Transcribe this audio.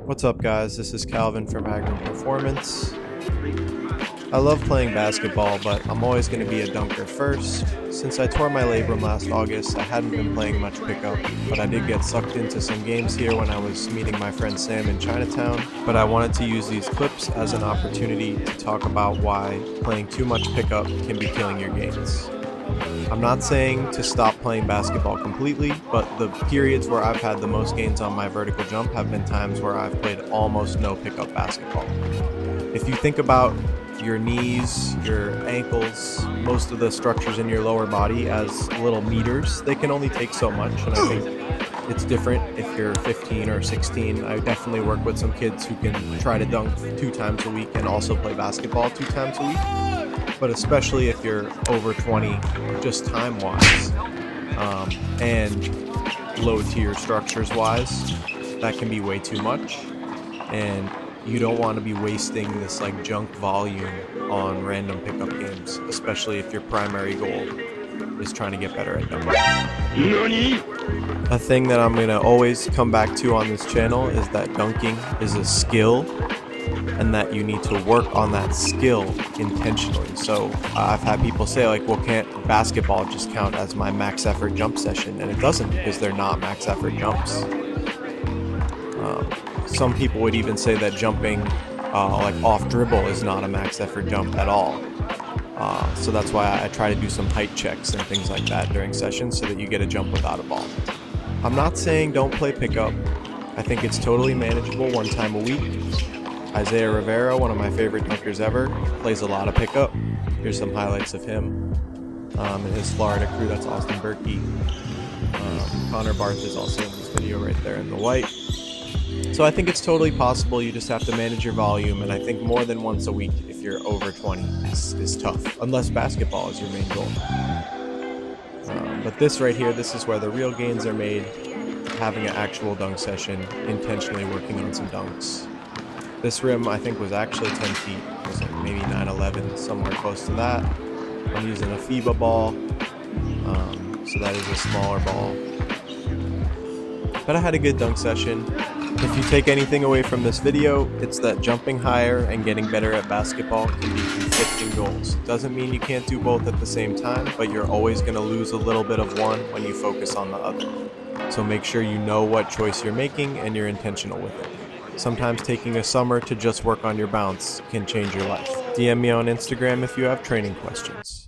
What's up, guys? This is Calvin from Magnum Performance. I love playing basketball, but I'm always going to be a dunker first. Since I tore my labrum last August, I hadn't been playing much pickup, but I did get sucked into some games here when I was meeting my friend Sam in Chinatown. But I wanted to use these clips as an opportunity to talk about why playing too much pickup can be killing your gains. I'm not saying to stop playing basketball completely, but the periods where I've had the most gains on my vertical jump have been times where I've played almost no pickup basketball. If you think about your knees, your ankles, most of the structures in your lower body as little meters, they can only take so much, and I think it's different if you're 15 or 16. I definitely work with some kids who can try to dunk 2 times a week and also play basketball 2 times a week. But especially if you're over 20, just time-wise, and low-tier structures-wise, that can be way too much. And you don't want to be wasting this like junk volume on random pickup games, especially if your primary goal is trying to get better at dunking. A thing that I'm going to always come back to on this channel is that dunking is a skill, and that you need to work on that skill intentionally. So I've had people say like, well, can't basketball just count as my max effort jump session? And it doesn't, because they're not max effort jumps. Some people would even say that jumping like off dribble is not a max effort jump at all. So that's why I try to do some height checks and things like that during sessions so that you get a jump without a ball. I'm not saying don't play pickup. I think it's totally manageable 1 time a week. Isaiah Rivera, one of my favorite dunkers ever, plays a lot of pickup. Here's some highlights of him and his Florida crew. That's Austin Berkey. Connor Barth is also in this video right there in the white. So I think it's totally possible. You just have to manage your volume, and I think more than once a week if you're over 20 is tough, unless basketball is your main goal. But this right here, this is where the real gains are made, having an actual dunk session, intentionally working on some dunks. This rim, I think, was actually 10 feet. It was like maybe 9/11, somewhere close to that. I'm using a FIBA ball, so that is a smaller ball. But I had a good dunk session. If you take anything away from this video, it's that jumping higher and getting better at basketball can be conflicting goals. Doesn't mean you can't do both at the same time, but you're always going to lose a little bit of one when you focus on the other. So make sure you know what choice you're making and you're intentional with it. Sometimes taking a summer to just work on your bounce can change your life. DM me on Instagram if you have training questions.